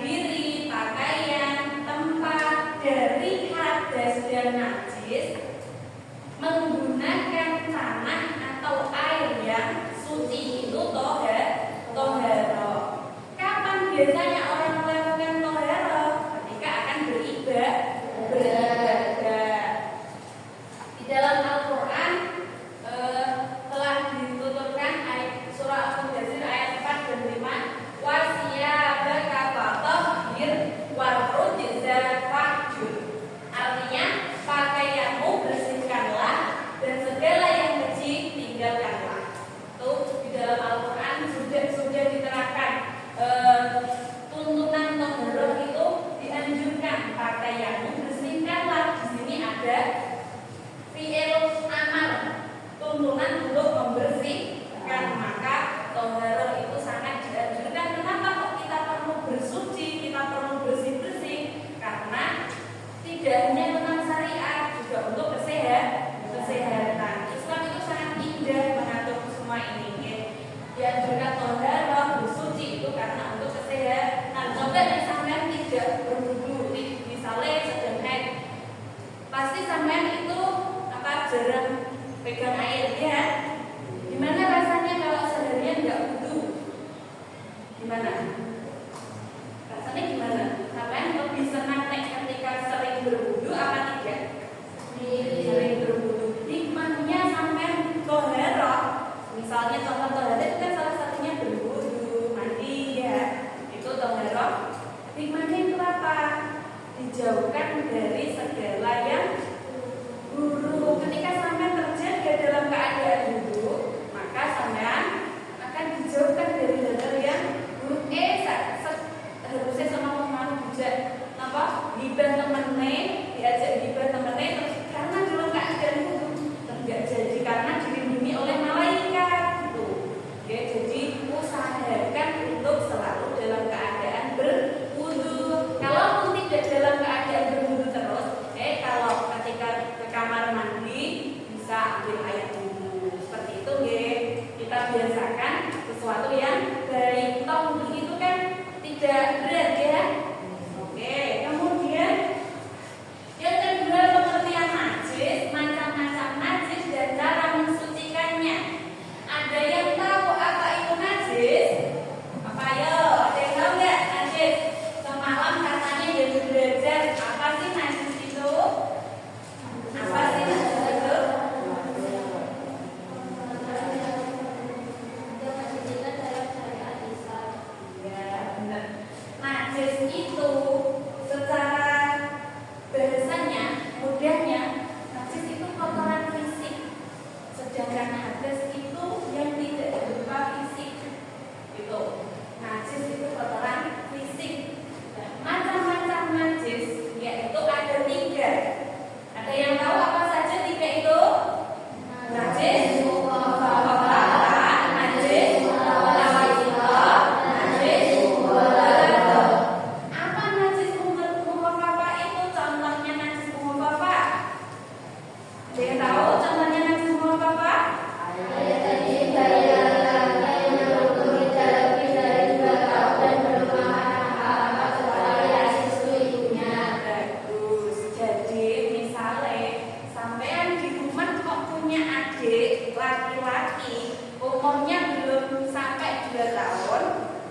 diri, pakaian, tempat dari hadas dan najis menggunakan tanah atau air yang suci itu toharo. Kapan biasanya orang melakukan toharo? Ketika akan beribadah. Di dalam Al-Quran telah dituturkan ayat surah Al-Mudaththir ayat 4 dan 5, wasiyabaka fatahhir warrujza fahjur. Artinya pakaianmu bersihkanlah dan segala yang keji tinggalkanlah. Itu di dalam Al-Quran sudah diterangkan tuntunan toharo itu dianjurkan pakaianmu bersihkanlah. Di sini ada fi'il amar, tuntunan untuk membersihkan. Maka toharo itu sangat dianjurkan. Kenapa kok kita perlu bersuci, kita perlu bersih-bersih? Karena tidak hanya tentang syariat, juga untuk kesehatan. Islam itu sangat indah mengatur semua ini. Dianjurkan toharo, bersuci itu karena untuk kesehatan. Coba sampean tidak berwudu, misalnya sedang haid, pasti sampean itu jarang pegang air ya. Gimana rasanya kalau seharian nggak wudu? Gimana? Rasanya gimana? Sampean lebih senang ketika sering berwudu apa tidak? Sering berwudu. Hikmahnya sampean toharo. Misalnya contoh toharo itu kan salah satunya berwudu, mandi ya. Itu toharo. Hikmahnya itu apa? Dijauhkan dari segala yang buruk. Ketika sampean terjaga dalam keadaan wudu, maka sampean akan dijauhkan dari hal-hal yang buruk. Harusnya sama mau bijak napa? Gibah temene, diajak gibah temene terus karena dalam keadaan wudu enggak jadi karena dilindungi oleh malaikat gitu. Ya, jadi usahakan untuk selalu dalam keadaan berwudu. Kalaupun tidak dalam keadaan berwudu terus, kalau ketika ke kamar mandi bisa ambil air wudu. Seperti itu nggih. Kita biasakan sesuatu yang baik. Toh wudu itu kan tidak berat ya. Oke, kemudian yang kedua pengertian najis, macam-macam najis dan cara mensucikannya. Ada yang tahu apa itu najis? Apa ya? Ada yang tahu nggak najis? Semalam katanya jadi belajar apa sih najis itu? Apa sih najis itu? Ya, benar. Najis itu secara bahasanya, mudahnya, najis itu kotoran fisik. Sedangkan hadas itu yang tidak berupa fisik. Itu. Najis itu kotoran fisik. Macam-macam najis, yaitu ada 3. Ada yang tahu apa saja 3 itu? Najis mukhafafa, najis mutawasithah, najis mughalladah. Apa najis mukhafafa itu? Contohnya najis mukhafafa. Ada yang tahu contohnya najis mukhafafa? Bagus. Jadi misalnya sampean di rumah kok punya adik laki-laki umurnya belum sampai 2 tahun,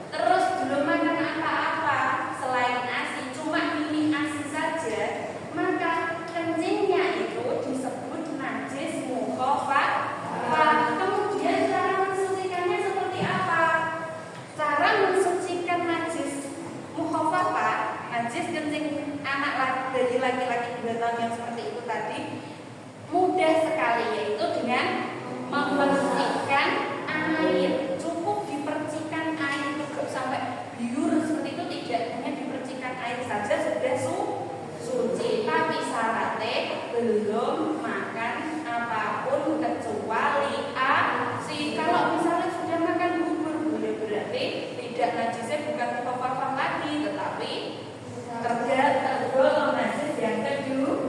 terus belum makan apa-apa selain ASI, cuma mini ASI saja, maka kencingnya itu disebut najis mukhafafa. Kemudian cara mensucikannya seperti apa? Cara mensucikan najis mukhafafa, najis kencing anak dari laki-laki 2 tahun yang seperti itu tadi, mudah sekali, yaitu dengan membersihkan air. Cukup dipercikan air, cukup sampai biur seperti itu, tidak hanya dipercikan air saja sudah suci. Tapi syaratnya belum makan apapun kecuali ASI. Kalau misalnya sudah makan bubur, ya berarti tidak najisnya bukan mukhafafa lagi, tetapi tergolong najis yang kedua.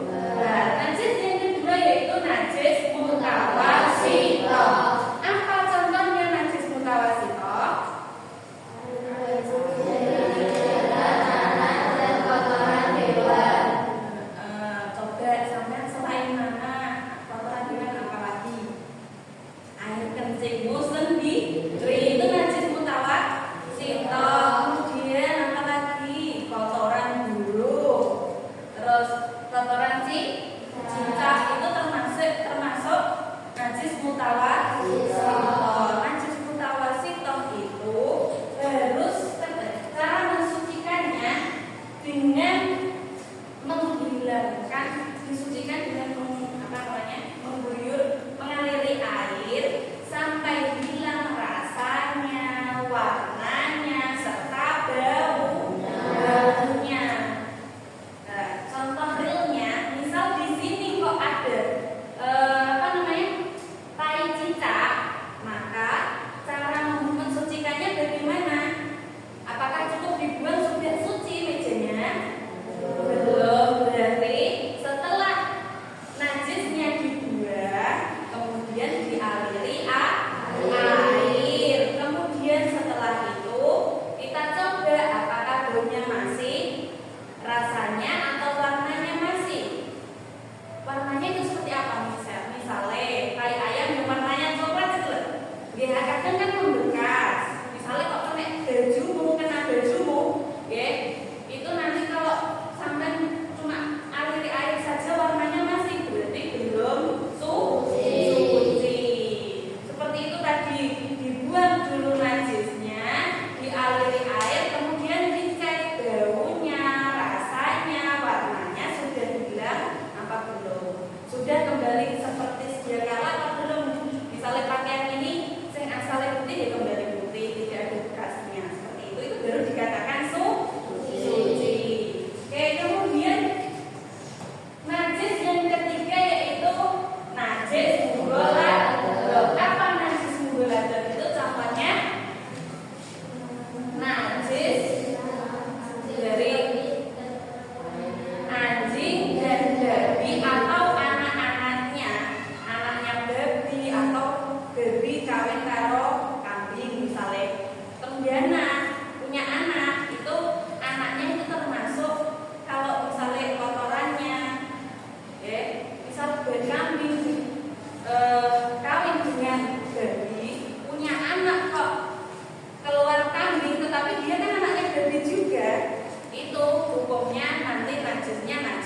Najis yang kedua yaitu najis mutawasithah. Apa contohnya najis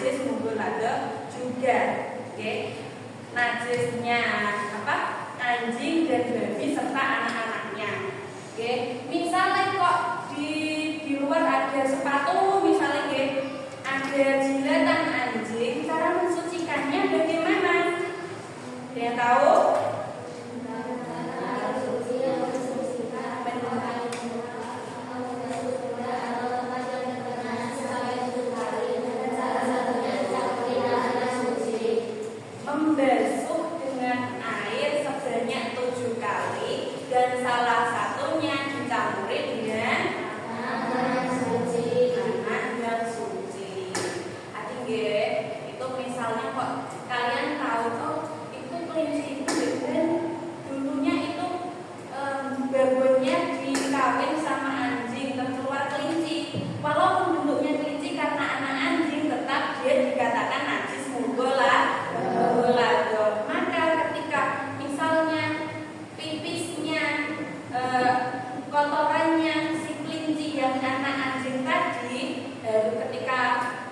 najis mubalaghah juga. Oke. Najisnya apa? Anjing dan babi serta anak-anaknya. Oke. Misalnya kok di luar ada sepatu, misalnya ada jilatan anjing, cara mensucikannya bagaimana? Ada yang tahu? Membasuh dengan air sebanyak 7 kali dan salah satunya dicampuri dengan tanah yang suci. Adik itu misalnya kok kalian tahu itu kelinci dan dulunya itu babonnya dikawin sama anjing terkeluar kelinci. Walaupun bentuknya kelinci karena anak anjing, tetap dia dikatakan najis mubalaghah. Maka ketika misalnya pipisnya, kotorannya si kelinci yang anak anjing tadi, ketika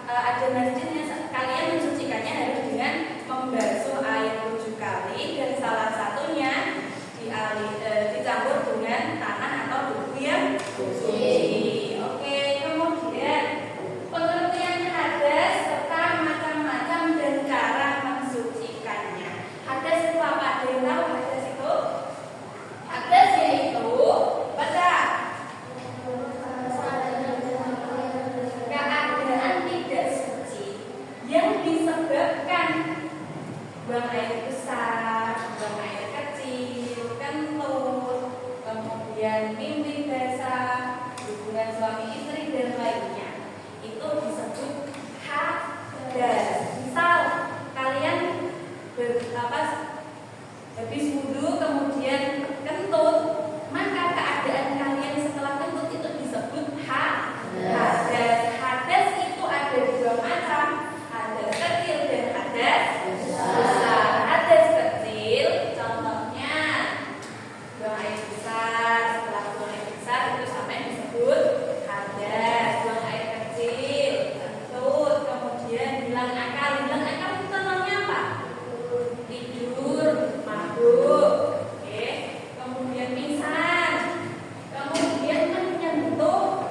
ada najisnya, kalian mensucikannya harus dengan membasuh air 7 kali dan salah satunya dicampur dengan tanah atau debu yang suci. Oke, kemudian pengertian hadas serta macam-macam dan cara mensucikannya. Hadas itu apa? Ada yang tahu hadas itu? Hadas yaitu baca keadaan tidak suci yang disebabkan buang air besar, buang air kecil, kentut, kemudian mimpi basah, hubungan suami istri dan lainnya. Itu disebut hadas. Misal kalian habis wudhu kemudian kentut, maka keadaan kalian setelah kentut itu disebut hadas. Hadas itu ada 2 macam, hadas kecil dan hadas besar. Hadas kecil contohnya buang air besar, setelah buang air besar itu sampai disebut hadas. Buang air kecil, kentut, kemudian hilang akal. Hilang akal itu contohnya apa? Tidur, mabuk, kemudian pingsan, kemudian menyentuh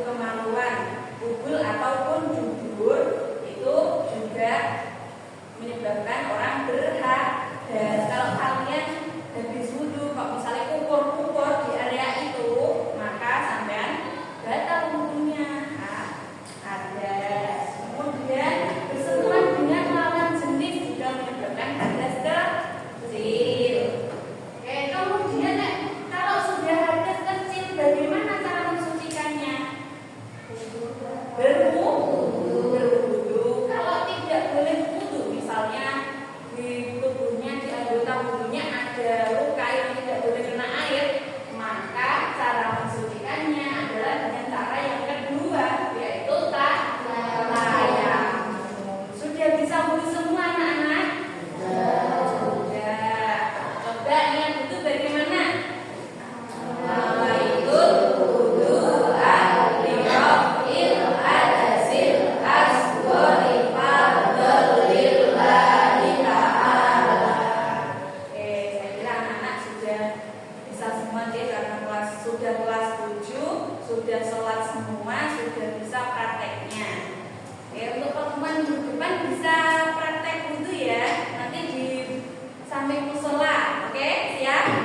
kemaluan, bubul ataupun dubur, itu juga menyebabkan orang berhadas. Kalau kalian habis wudhu kok misalnya kukur-kukur di area itu, maka sampean batal wudhunya, hadas. Kemudian bersentuhan dengan lawan jenis juga menyebabkan hadas kecil. Oke, kemudian kalau sudah hadas kecil, bagaimana cara mensucikannya? Berwudu. Kalau tidak boleh wudu, misalnya di tubuhnya, di anggota tubuhnya ada luka yang tidak boleh kena air, maka cara mensucikannya adalah dengan cara yang kedua, yaitu tayamum. Sudah bisa wudu semua anak-anak? Sudah. Coba lihat itu bagaimana? Sudah kelas 7, sudah sholat semua, sudah bisa prakteknya. Untuk pertemuan minggu depan bisa praktek wudhu ya, nanti di samping musola. Oke, siap?